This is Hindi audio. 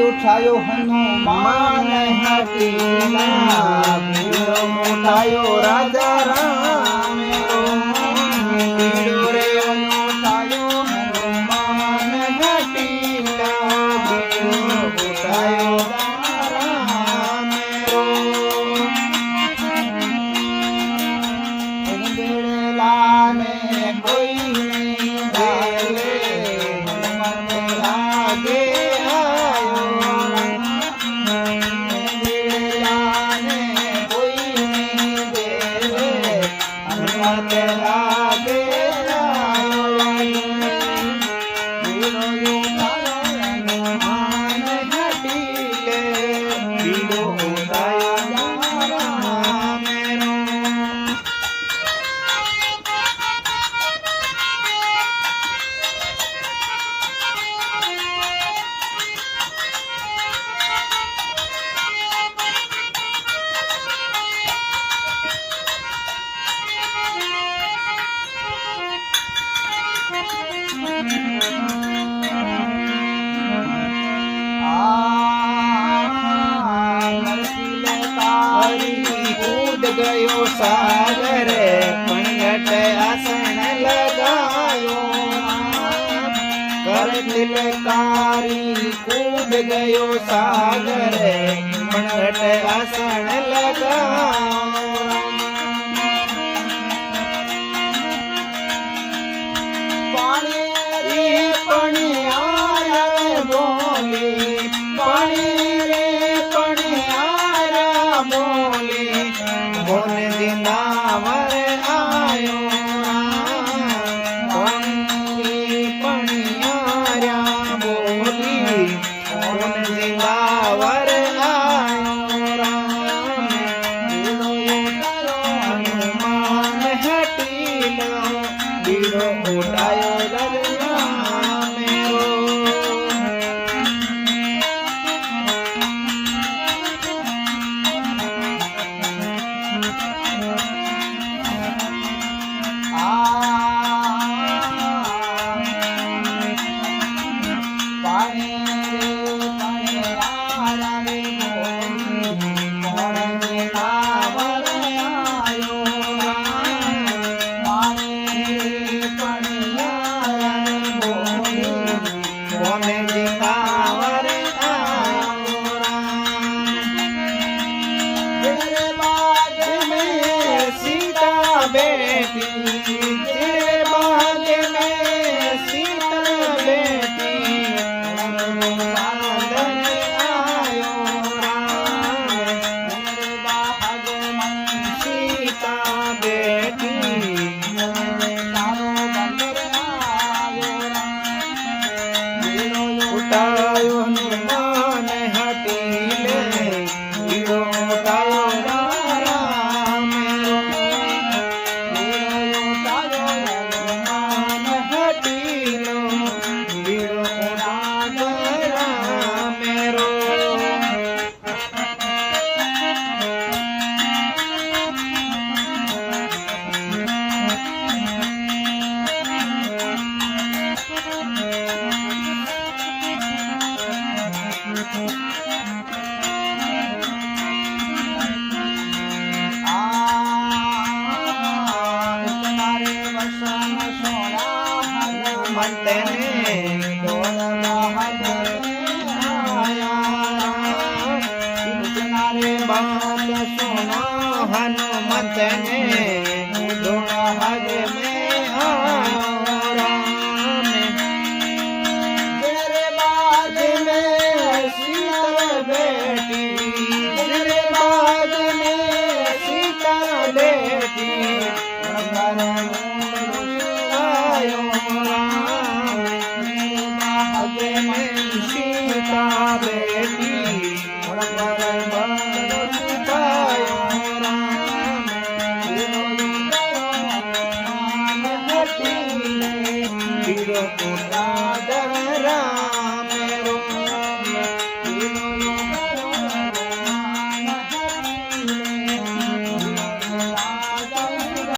ઉઠાયો હનુમાન હટીલા બીડો ઉઠાયો રાજા રામેરો બીડો રે ઉઠાયો હનુમાન હટીલા બીડો ઉઠાયો રામેરો લાને કોઈ નહીં દેલે હનુમત લાગે कूद गयो सागरे पंगट आसन लगायो कर तिलकारी कूद गयो सागरे पंगट आसन लगायो पानी रे पणियारा बोली पानी रे पणियारा बोली बोल दिनावर आयो पंगी पणियारा बोली बोल दिनावर आयो राम बीड़ो उठायो हनुमान हटीलो बीड़ो उठायो दरिया मेरो बेटी तेरे बाग में सीता बेटी साधन आयो राम तेरे बाग में सीता बेटी आयो राम उठायो हनुमान हटीले बीड़ो उठायो हनुमत ने दोड़ा हज में आयो राम तेरे बाग में सीता बेटी तेरे बाग में सीता बेटी आयो राम तेरे बाग में सीता बेटी बीड़ो उठायो